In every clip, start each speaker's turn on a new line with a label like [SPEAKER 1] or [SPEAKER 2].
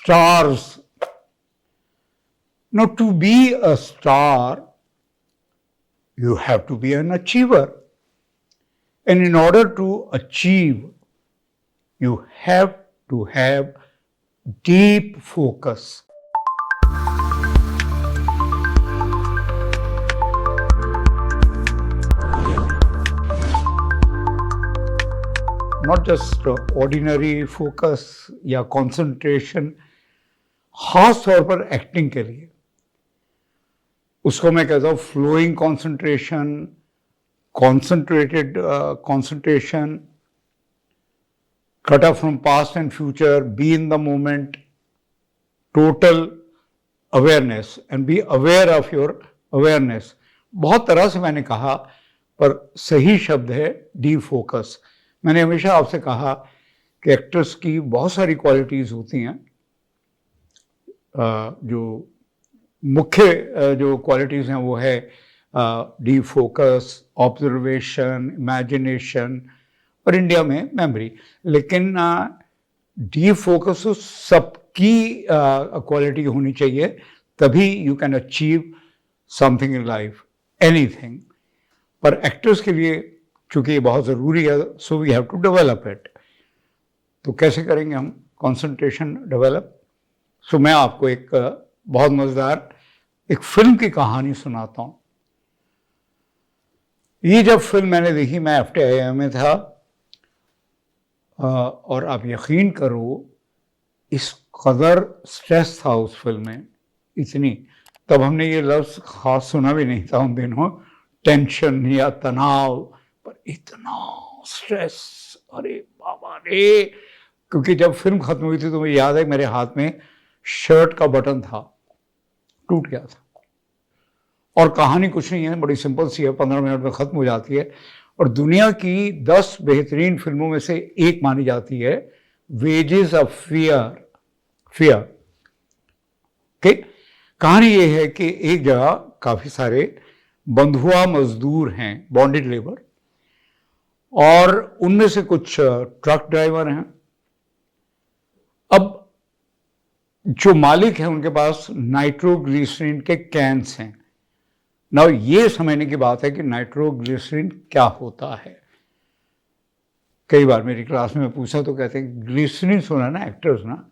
[SPEAKER 1] stars. Now, to be a star, you have to be an achiever. And in order to achieve, you have to have deep focus. Not just ordinary focus या concentration, खास तौर पर acting के लिए उसको मैं कहता हूँ flowing concentration, concentrated concentration, cut off from past and future, be in the moment, total awareness and be aware of your awareness. बहुत तरह से मैंने कहा, पर सही शब्द है डीप फोकस. मैंने हमेशा आपसे कहा कि एक्टर्स की बहुत सारी क्वालिटीज़ होती हैं. जो मुख्य जो क्वालिटीज़ हैं वो है डीप फोकस, ऑब्जर्वेशन, इमेजिनेशन और इंडिया में मेमोरी. लेकिन डीप फोकस तो सबकी क्वालिटी होनी चाहिए, तभी you can achieve something in life, anything. पर एक्टर्स के लिए चूँकि ये बहुत ज़रूरी है, so we have to develop it. तो कैसे करेंगे हम कंसंट्रेशन डेवलप? सो मैं आपको एक बहुत मज़ेदार एक फिल्म की कहानी सुनाता हूँ. ये जब फिल्म मैंने देखी, मैं FTII में था, और आप यकीन करो इस कदर स्ट्रेस था उस फिल्म में, इतनी, तब हमने ये लफ्ज़ ख़ास सुना भी नहीं था उन दिनों, टेंशन या तनाव, पर इतना स्ट्रेस, अरे बाबा रे. क्योंकि जब फिल्म ख़त्म हुई थी तो मुझे याद है मेरे हाथ में शर्ट का बटन था, टूट गया था. और कहानी कुछ नहीं है, बड़ी सिंपल सी है, 15 मिनट में ख़त्म हो जाती है. और दुनिया की 10 बेहतरीन फिल्मों में से एक मानी जाती है वेजेस ऑफ फियर. ओके, कहानी ये है कि एक जगह काफ़ी सारे बंधुआ मजदूर हैं, बॉन्डेड लेबर, और उनमें से कुछ ट्रक ड्राइवर हैं. अब जो मालिक हैं उनके पास नाइट्रोग्लिसरीन के कैंस हैं. नाउ ये समझने की बात है कि नाइट्रोग्लिसरीन क्या होता है. कई बार मेरी क्लास में पूछा तो कहते हैं ग्लिसरीन सुना ना एक्टर्स ना,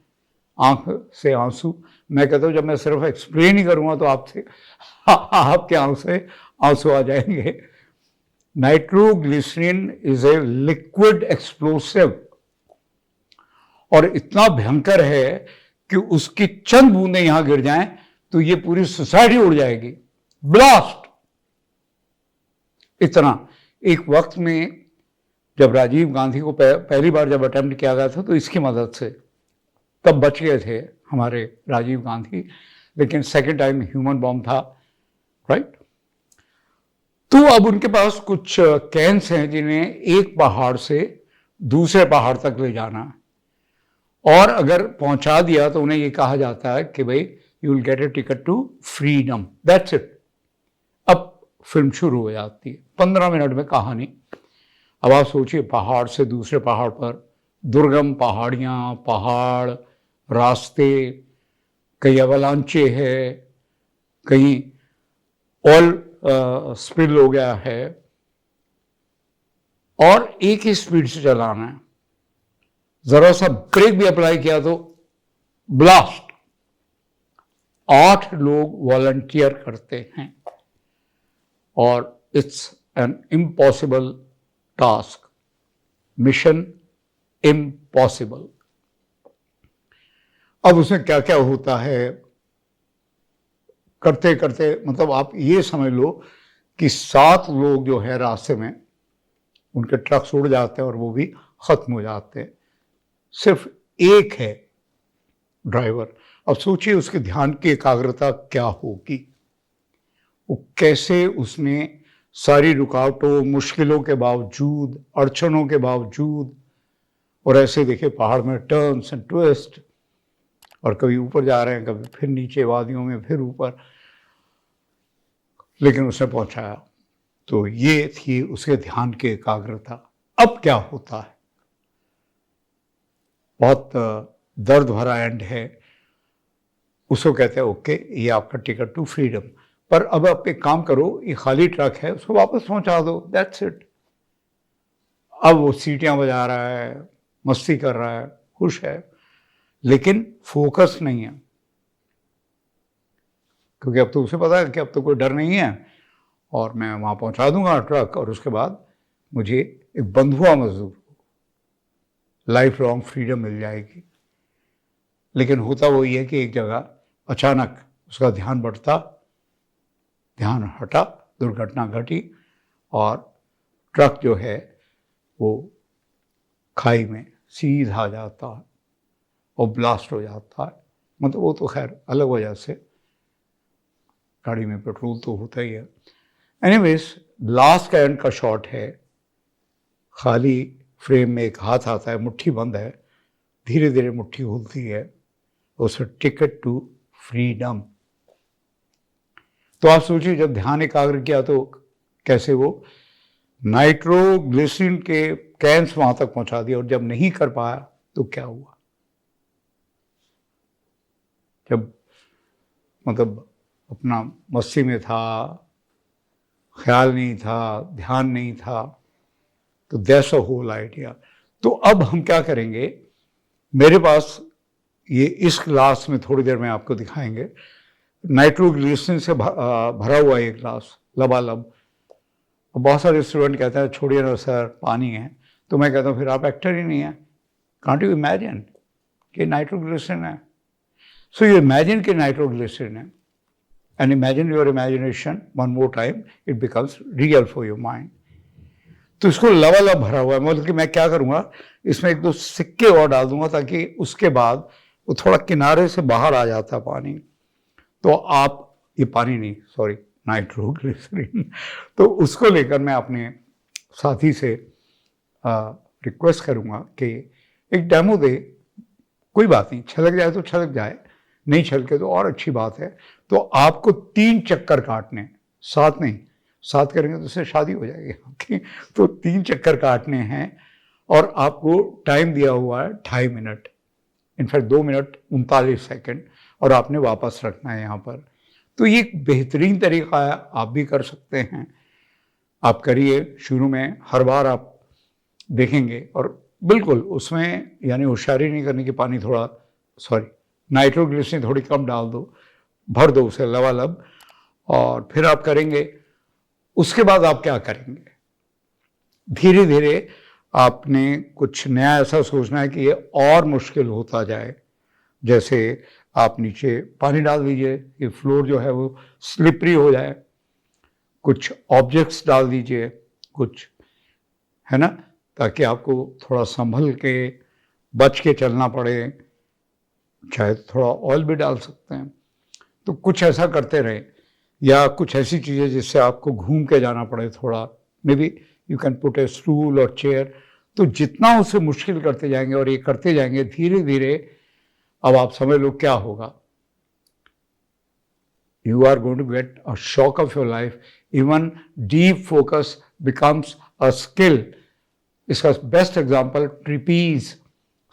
[SPEAKER 1] आंख से आंसू. मैं कहता हूँ जब मैं सिर्फ एक्सप्लेन ही करूँगा तो आपके आंख से आंसू आ जाएंगे. Nitroglycerine is a liquid explosive, और इतना भयंकर है कि उसकी चंद बूंदें यहां गिर जाएं तो ये पूरी सोसाइटी उड़ जाएगी. ब्लास्ट. इतना. एक वक्त में जब राजीव गांधी को पहली बार जब अटेम्प्ट किया गया था तो इसकी मदद से तब बच गए थे हमारे राजीव गांधी, लेकिन सेकेंड टाइम ह्यूमन बॉम्ब था, राइट. तो अब उनके पास कुछ कैंस हैं जिन्हें एक पहाड़ से दूसरे पहाड़ तक ले जाना है, और अगर पहुंचा दिया तो उन्हें ये कहा जाता है कि भाई you will get a ticket to freedom, that's it. अब फिल्म शुरू हो जाती है, 15 मिनट में कहानी. अब आप सोचिए, पहाड़ से दूसरे पहाड़ पर, दुर्गम पहाड़ियाँ, पहाड़, रास्ते, कहीं अवलांचे है, कहीं ऑयल स्पिल हो गया है, और एक ही स्पीड से चलाना है. जरा सा ब्रेक भी अप्लाई किया तो ब्लास्ट. 8 लोग वॉलंटियर करते हैं, और it's an impossible task, mission impossible. अब उसमें क्या क्या होता है करते करते, मतलब आप ये समझ लो कि 7 लोग जो है रास्ते में, उनके ट्रक्स उड़ जाते हैं और वो भी खत्म हो जाते हैं. सिर्फ एक है ड्राइवर. अब सोचिए उसके ध्यान की एकाग्रता क्या होगी, वो कैसे उसने सारी रुकावटों, मुश्किलों के बावजूद, अड़चनों के बावजूद, और ऐसे देखिए पहाड़ में टर्न्स एंड ट्विस्ट, और कभी ऊपर जा रहे हैं, कभी फिर नीचे वादियों में, फिर ऊपर, लेकिन उसने पहुंचाया. तो ये थी उसके ध्यान की एकाग्रता. अब क्या होता है, बहुत दर्द भरा एंड है. उसको कहते हैं ओके, ये आपका टिकट टू फ्रीडम। पर अब आप एक काम करो, ये खाली ट्रक है, उसको वापस पहुंचा दो, दैट्स इट। अब वो सीटियां बजा रहा है, मस्ती कर रहा है, खुश है, लेकिन फोकस नहीं है, क्योंकि अब तो उसे पता है कि अब तो कोई डर नहीं है और मैं वहां पहुंचा दूंगा ट्रक, और उसके बाद मुझे एक बंधुआ मजदूर लाइफ लॉन्ग फ्रीडम मिल जाएगी। लेकिन होता वही है कि एक जगह अचानक उसका ध्यान बढ़ता, ध्यान हटा, दुर्घटना घटी और ट्रक जो है वो खाई में सीधा जाता है और ब्लास्ट हो जाता है। मतलब वो तो खैर अलग वजह से, गाड़ी में पेट्रोल तो होता ही है। एनीवेज, लास्ट का एंड का शॉट है, खाली फ्रेम में एक हाथ आता है, मुट्ठी बंद है, धीरे धीरे मुट्ठी खुलती है, उसे टिकट टू फ्रीडम। तो आप सोचिए, जब ध्यान एकाग्र किया तो कैसे वो नाइट्रोग्लिसरीन के कैंस वहां तक पहुंचा दिया, और जब नहीं कर पाया तो क्या हुआ? जब मतलब अपना मस्ती में था, ख्याल नहीं था, ध्यान नहीं था, तो दैट्स अ होल आइडिया। तो अब हम क्या करेंगे, मेरे पास ये इस ग्लास में थोड़ी देर में आपको दिखाएंगे, नाइट्रोग्लिसरीन से भरा हुआ एक ग्लास लबालब। बहुत सारे स्टूडेंट कहते हैं छोड़िए ना सर, पानी है। तो मैं कहता हूँ फिर आप एक्टर ही नहीं है। कांट यू इमेजिन कि नाइट्रोग्लिसरीन है? सो यू इमेजिन कि नाइट्रोग्लिसरीन है, and imagine your imagination one more time, it becomes real for your mind. तो इसको लबालब भरा हुआ है, मतलब कि मैं क्या करूँगा, इसमें एक दो सिक्के और डाल दूंगा ताकि उसके बाद वो थोड़ा किनारे से बाहर आ जाता पानी। तो आप, ये पानी नहीं, सॉरी, नाइट्रोग्लिसरीन। तो उसको लेकर मैं अपने साथी से रिक्वेस्ट करूंगा कि एक डेमो दे। कोई बात नहीं, छलक जाए तो छलक जाए, नहीं छलके तो और अच्छी बात है। तो आपको 3 चक्कर काटने, 7 नहीं, 7 करेंगे तो उससे शादी हो जाएगी आपकी। तो 3 चक्कर काटने हैं और आपको टाइम दिया हुआ है 2.5 मिनट, इनफैक्ट 2 मिनट 39 सेकेंड, और आपने वापस रखना है यहाँ पर। तो ये एक बेहतरीन तरीका है, आप भी कर सकते हैं। आप करिए, शुरू में हर बार आप देखेंगे, और बिल्कुल उसमें यानी होशियारी नहीं करने की, पानी थोड़ा, सॉरी, नाइट्रोग्लिसरीन थोड़ी कम डाल दो, भर दो उसे लबालब, और फिर आप करेंगे। उसके बाद आप क्या करेंगे, धीरे धीरे आपने कुछ नया ऐसा सोचना है कि ये और मुश्किल होता जाए। जैसे आप नीचे पानी डाल दीजिए कि फ्लोर जो है वो स्लिपरी हो जाए, कुछ ऑब्जेक्ट्स डाल दीजिए, कुछ, है ना, ताकि आपको थोड़ा संभल के बच के चलना पड़े। चाहे थोड़ा ऑयल भी डाल सकते हैं। तो कुछ ऐसा करते रहे, या कुछ ऐसी चीज़ें जिससे आपको घूम के जाना पड़े थोड़ा, may be you can put A stool और चेयर। तो जितना उसे मुश्किल करते जाएंगे और ये करते जाएंगे धीरे धीरे, अब आप समझ लो क्या होगा। You are going to get a shock of your life. Even deep focus becomes a skill. इसका बेस्ट एग्जाम्पल ट्रिपीज,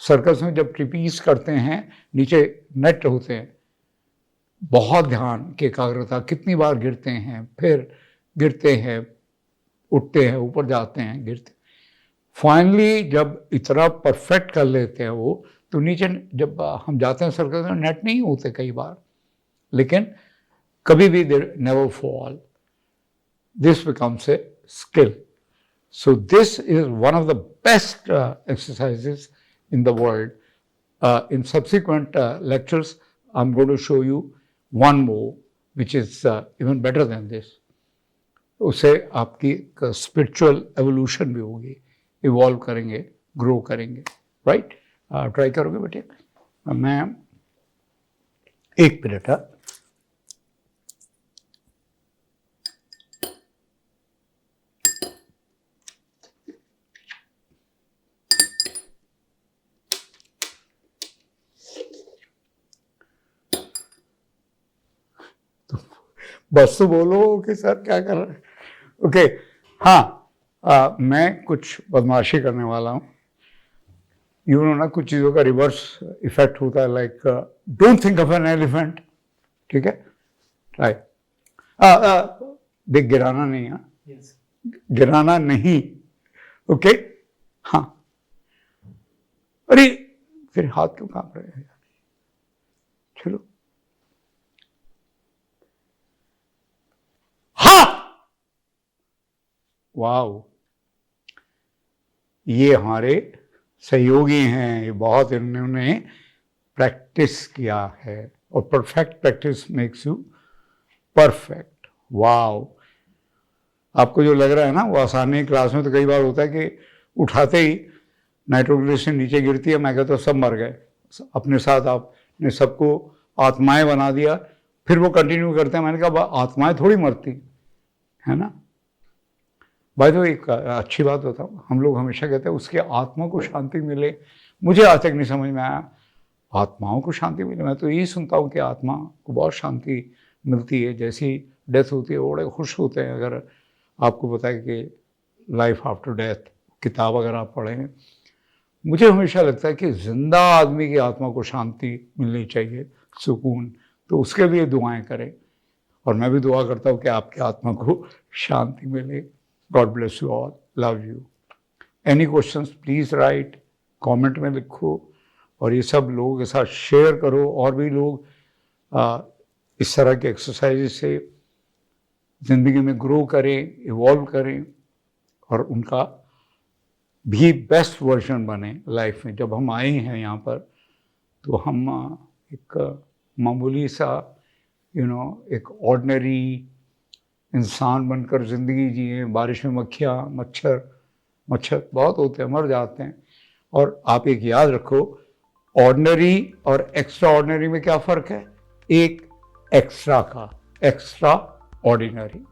[SPEAKER 1] सर्कस में जब ट्रिपीज करते हैं, नीचे नेट होते हैं, बहुत ध्यान की एकाग्रता, कितनी बार गिरते हैं, फिर गिरते हैं, उठते हैं, ऊपर जाते हैं, गिरते। फाइनली जब इतना परफेक्ट कर लेते हैं वो, तो नीचे जब हम जाते हैं सर्कस में, नेट नहीं होते कई बार, लेकिन कभी भी they never fall. This becomes a skill. So this is one of the best exercises in the world. In subsequent lectures, I'm going to show you one more, which is even better than this. उससे आपकी spiritual evolution भी होगी, evolve करेंगे, grow करेंगे, right? Try करोगे बेटे? मैं 1 minute बस तो बोलो कि सर क्या कर रहे हैं। ओके, हाँ, मैं कुछ बदमाशी करने वाला हूँ। यू नो ना, कुछ चीज़ों का रिवर्स इफेक्ट होता है, like don't think of an elephant, ठीक है, ट्राई। देख, गिराना नहीं है, गिराना नहीं, ओके। हाँ, अरे फिर हाथ क्यों कांप रहे हैं? चलो, हाँ, वाओ, ये हमारे सहयोगी हैं, ये बहुत इन्होंने प्रैक्टिस किया है, और perfect practice makes you perfect. Wow, आपको जो लग रहा है ना वो आसानी है, क्लास में तो कई बार होता है कि उठाते ही नाइट्रोग्लिसरीन नीचे गिरती है, मैं कहता हूँ सब मर गए, अपने साथ आपने सबको आत्माएं बना दिया। फिर वो कंटिन्यू करते हैं, मैंने कहा आत्माएं थोड़ी मरती है ना। भाई तो एक अच्छी बात बताऊँ, हम लोग हमेशा कहते हैं उसके आत्मा को शांति मिले, मुझे आज तक नहीं समझ में आया आत्माओं को शांति मिले। मैं तो यही सुनता हूँ कि आत्मा को बहुत शांति मिलती है, जैसी डेथ होती है वो बड़े खुश होते हैं। अगर आपको पता है कि लाइफ आफ्टर डेथ किताब अगर आप पढ़ें, मुझे हमेशा लगता है कि जिंदा आदमी की आत्मा को शांति मिलनी चाहिए, सुकून, तो उसके लिए दुआएं करें। और मैं भी दुआ करता हूँ कि आपकी आत्मा को शांति मिले। God bless you all, love you. Any questions please write, comment में लिखो, और ये सब लोगों के साथ शेयर करो, और भी लोग इस तरह के एक्सरसाइज से ज़िंदगी में ग्रो करें, इवॉल्व करें, और उनका भी बेस्ट वर्जन बने लाइफ में। जब हम आए हैं यहाँ पर तो हम एक मामूली सा एक ऑर्डिनरी इंसान बनकर ज़िंदगी जिए। बारिश में मक्खियाँ, मच्छर बहुत होते हैं, मर जाते हैं। और आप एक याद रखो, ऑर्डिनरी और एक्स्ट्रा ऑर्डिनरी में क्या फ़र्क है? एक एक्स्ट्रा का, एक्स्ट्रा ऑर्डिनरी।